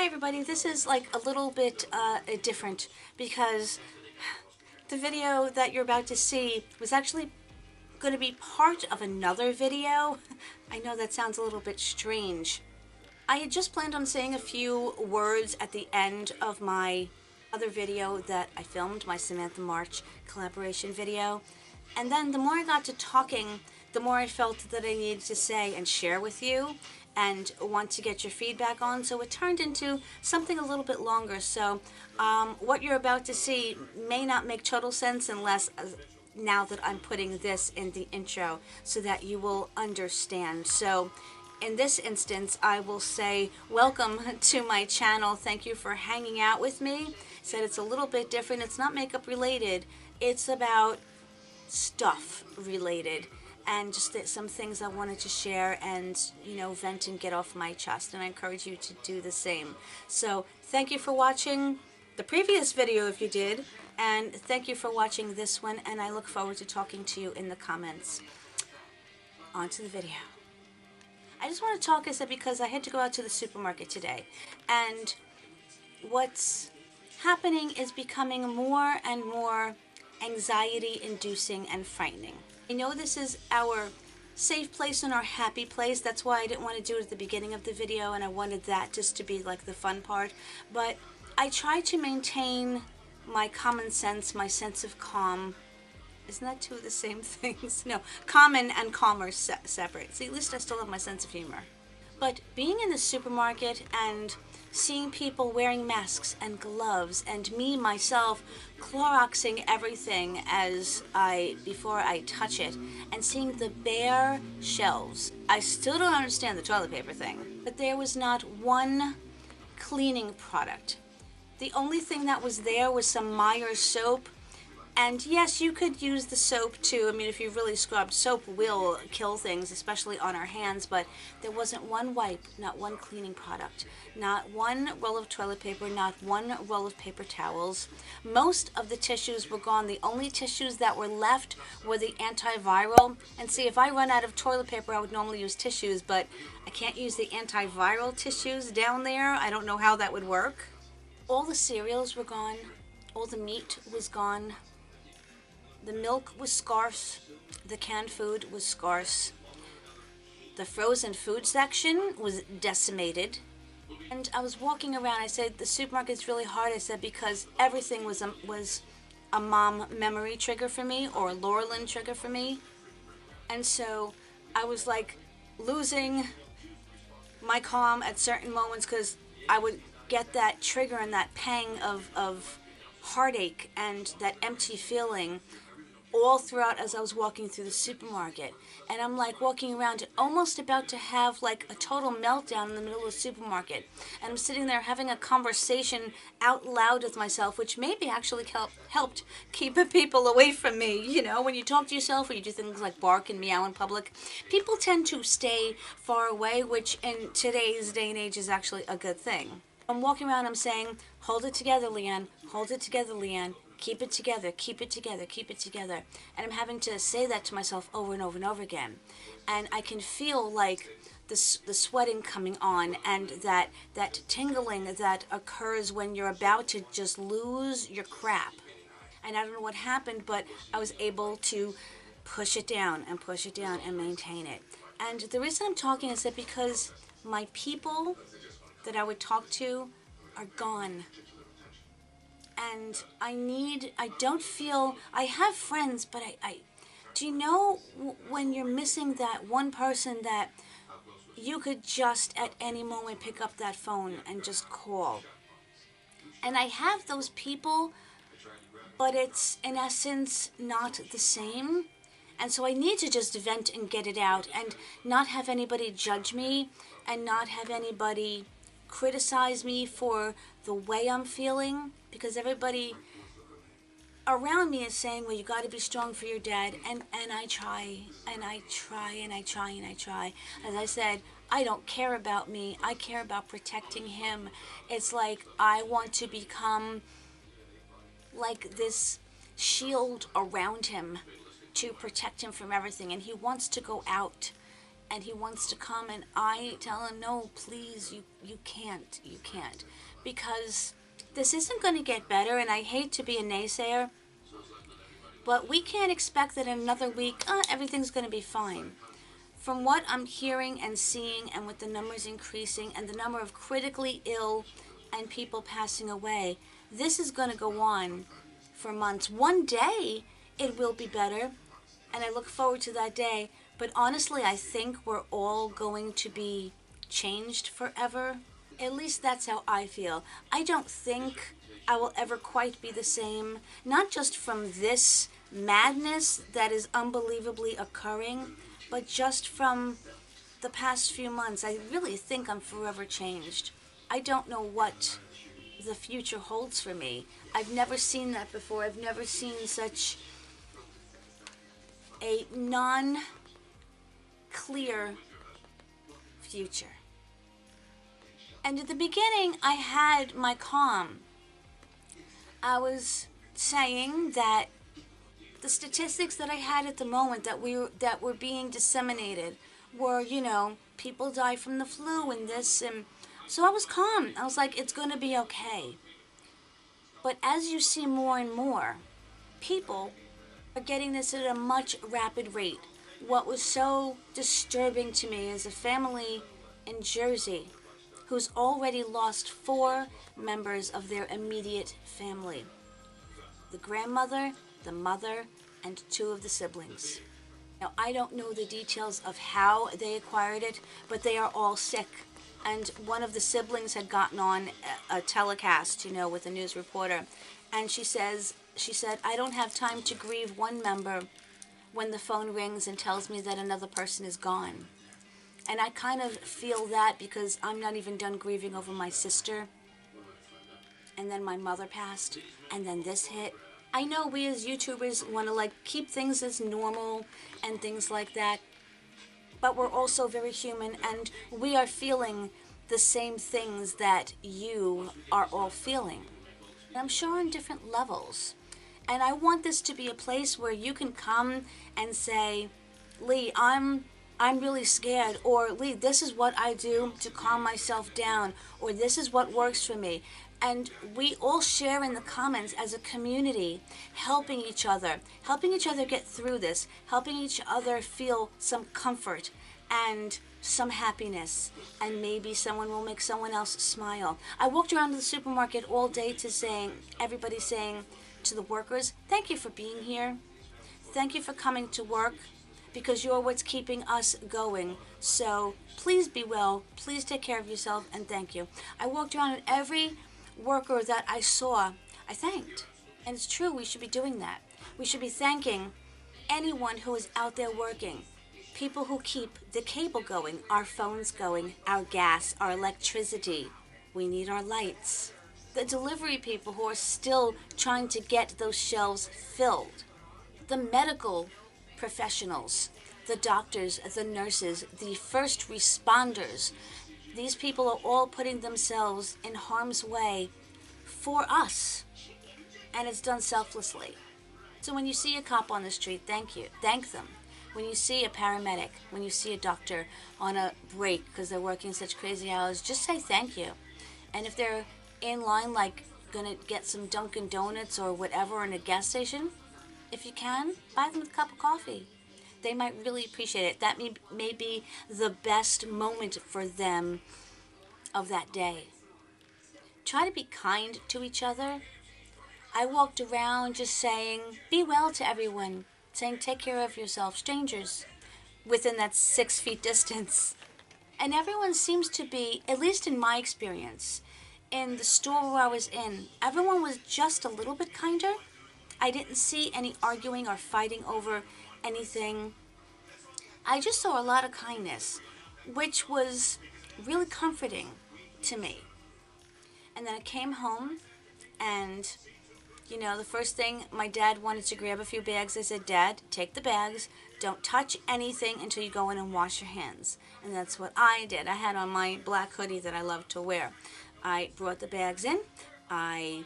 Hi everybody, this is like a little bit different because the video that you're about to see was actually going to be part of another video. I know that sounds a little bit strange. I had just planned on saying a few words at the end of my other video that I filmed, my Samantha March collaboration video. And then the more I got to talking, the more I felt that I needed to say and share with you and want to get your feedback on. So it turned into something a little bit longer. So what you're about to see may not make total sense unless now that I'm putting this in the intro so that you will understand. So in this instance, I will say welcome to my channel. Thank you for hanging out with me. Said it's a little bit different. It's not makeup related. It's about stuff related and just some things I wanted to share and, you know, vent and get off my chest, and I encourage you to do the same. So thank you for watching the previous video if you did, and thank you for watching this one, and I look forward to talking to you in the comments. On to the video. I just want to talk, I said, because I had to go out to the supermarket today, and what's happening is becoming more and more anxiety inducing and frightening. I know this is our safe place and our happy place. That's why I didn't want to do it at the beginning of the video, and I wanted that just to be like the fun part. But I try to maintain my common sense, my sense of calm. Isn't that two of the same things? No, common and calmer separate. See, at least I still have my sense of humor. But being in the supermarket and seeing people wearing masks and gloves, and me myself Cloroxing everything before I touch it, and seeing the bare shelves. I still don't understand the toilet paper thing, but there was not one cleaning product. The only thing that was there was some Myers soap. And yes, you could use the soap too. I mean, if you really scrubbed, soap will kill things, especially on our hands, but there wasn't one wipe, not one cleaning product, not one roll of toilet paper, not one roll of paper towels. Most of the tissues were gone. The only tissues that were left were the antiviral. And see, if I run out of toilet paper, I would normally use tissues, but I can't use the antiviral tissues down there. I don't know how that would work. All the cereals were gone. All the meat was gone. The milk was scarce, the canned food was scarce, the frozen food section was decimated, and I was walking around. I said, the supermarket's really hard, I said, because everything was a mom memory trigger for me, or a Laurelyn trigger for me, and so I was like losing my calm at certain moments because I would get that trigger and that pang of heartache and that empty feeling all throughout as I was walking through the supermarket. And I'm like walking around almost about to have like a total meltdown in the middle of the supermarket. And I'm sitting there having a conversation out loud with myself, which maybe actually helped keep people away from me. You know, when you talk to yourself or you do things like bark and meow in public, people tend to stay far away, which in today's day and age is actually a good thing. I'm walking around, I'm saying, hold it together, Leanne. Hold it together, Leanne. Keep it together, keep it together, keep it together. And I'm having to say that to myself over and over and over again. And I can feel like the sweating coming on and that tingling that occurs when you're about to just lose your crap. And I don't know what happened, but I was able to push it down and maintain it. And the reason I'm talking is that because my people that I would talk to are gone. And I don't feel, I have friends, but do you know when you're missing that one person that you could just at any moment pick up that phone and just call? And I have those people, but it's in essence not the same. And so I need to just vent and get it out and not have anybody judge me and not have anybody criticize me for the way I'm feeling, because everybody around me is saying, well, you got to be strong for your dad, and I try, and I try, and I try, and I try. As I said, I don't care about me. I care about protecting him. It's like I want to become like this shield around him to protect him from everything, and he wants to go out and he wants to come, and I tell him, no, please, you can't, because this isn't going to get better, and I hate to be a naysayer, but we can't expect that in another week, everything's going to be fine. From what I'm hearing and seeing, and with the numbers increasing and the number of critically ill and people passing away, this is going to go on for months. One day it will be better, and I look forward to that day. But honestly, I think we're all going to be changed forever. At least that's how I feel. I don't think I will ever quite be the same, not just from this madness that is unbelievably occurring, but just from the past few months. I really think I'm forever changed. I don't know what the future holds for me. I've never seen that before. I've never seen such a non-clear future. And at the beginning, I had my calm. I was saying that the statistics that I had at the moment that were being disseminated were, people die from the flu and this, and so I was calm. I was like, it's going to be okay. But as you see more and more, people are getting this at a much rapid rate. What was so disturbing to me is a family in Jersey who's already lost 4 members of their immediate family. The grandmother, the mother, and 2 of the siblings. Now, I don't know the details of how they acquired it, but they are all sick. And one of the siblings had gotten on a telecast, with a news reporter, and she said, I don't have time to grieve one member when the phone rings and tells me that another person is gone. And I kind of feel that because I'm not even done grieving over my sister. And then my mother passed, and then this hit. I know we as YouTubers want to keep things as normal and things like that, but we're also very human, and we are feeling the same things that you are all feeling. And I'm sure on different levels. And I want this to be a place where you can come and say, Lee, I'm really scared, or Lee, this is what I do to calm myself down, or this is what works for me. And we all share in the comments as a community, helping each other get through this, helping each other feel some comfort and some happiness, and maybe someone will make someone else smile. I walked around the supermarket all day everybody saying to the workers, thank you for being here. Thank you for coming to work, because you're what's keeping us going. So please be well, please take care of yourself, and thank you. I walked around and every worker that I saw, I thanked. And it's true, we should be doing that. We should be thanking anyone who is out there working. People who keep the cable going, our phones going, our gas, our electricity. We need our lights. The delivery people who are still trying to get those shelves filled. The medical professionals, the doctors, the nurses, the first responders. These people are all putting themselves in harm's way for us, and it's done selflessly. So when you see a cop on the street, thank them. When you see a paramedic, when you see a doctor on a break because they're working such crazy hours, just say thank you. And if they're in line gonna get some Dunkin' Donuts or whatever in a gas station, if you can, buy them a cup of coffee. They might really appreciate it. That may be the best moment for them of that day. Try to be kind to each other. I walked around just saying, be well to everyone, saying take care of yourself, strangers, within that 6 feet distance. And everyone seems to be, at least in my experience, in the store where I was in, everyone was just a little bit kinder. I didn't see any arguing or fighting over anything. I just saw a lot of kindness, which was really comforting to me. And then I came home, and the first thing, my dad wanted to grab a few bags. I said, Dad, take the bags. Don't touch anything until you go in and wash your hands. And that's what I did. I had on my black hoodie that I love to wear. I brought the bags in. I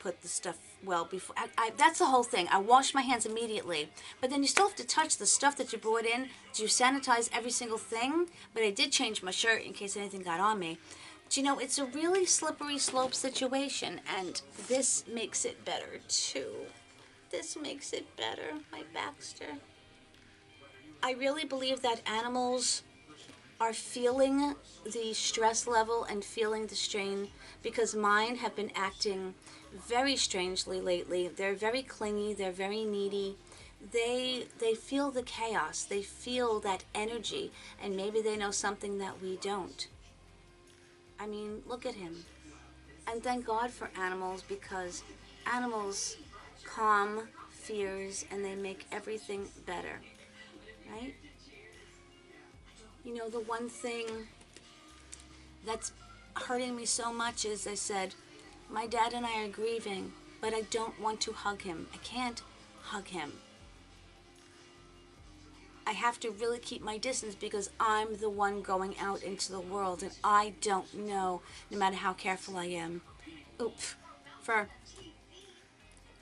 put the stuff well before. That's the whole thing. I wash my hands immediately. But then you still have to touch the stuff that you brought in. Do you sanitize every single thing? But I did change my shirt in case anything got on me. But you know, it's a really slippery slope situation, and this makes it better too. This makes it better, my Baxter. I really believe that animals are feeling the stress level and feeling the strain because mine have been acting very strangely lately. They're very clingy, they're very needy. They feel the chaos, they feel that energy, and maybe they know something that we don't. I mean, look at him. And thank God for animals, because animals calm fears and they make everything better, right? You know, the one thing that's hurting me so much is, I said, my dad and I are grieving, but I don't want to hug him. I can't hug him. I have to really keep my distance because I'm the one going out into the world, and I don't know, no matter how careful I am,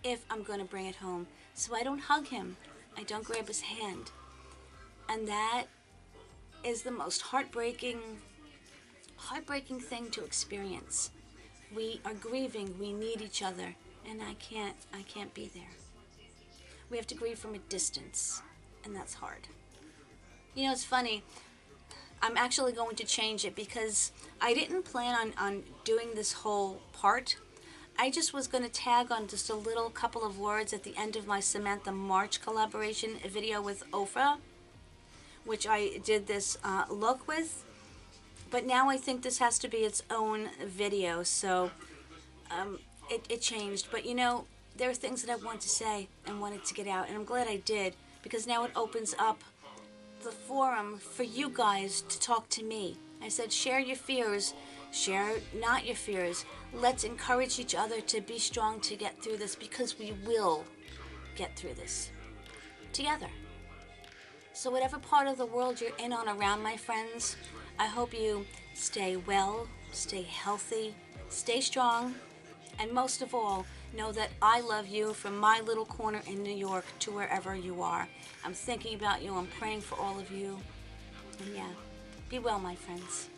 if I'm going to bring it home. So I don't hug him. I don't grab his hand. And that is the most heartbreaking thing to experience. We are grieving, we need each other, and I can't be there. We have to grieve from a distance, and that's hard. You know, it's funny, I'm actually going to change it because I didn't plan on doing this whole part. I just was going to tag on just a little couple of words at the end of my Samantha March collaboration video with Oprah, which I did this look with. But now I think this has to be its own video, so it changed. But you know, there are things that I want to say and wanted to get out, and I'm glad I did, because now it opens up the forum for you guys to talk to me. I said, share your fears, share not your fears. Let's encourage each other to be strong to get through this, because we will get through this together. So whatever part of the world you're in on around, my friends, I hope you stay well, stay healthy, stay strong, and most of all, know that I love you from my little corner in New York to wherever you are. I'm thinking about you, I'm praying for all of you, and yeah, be well, my friends.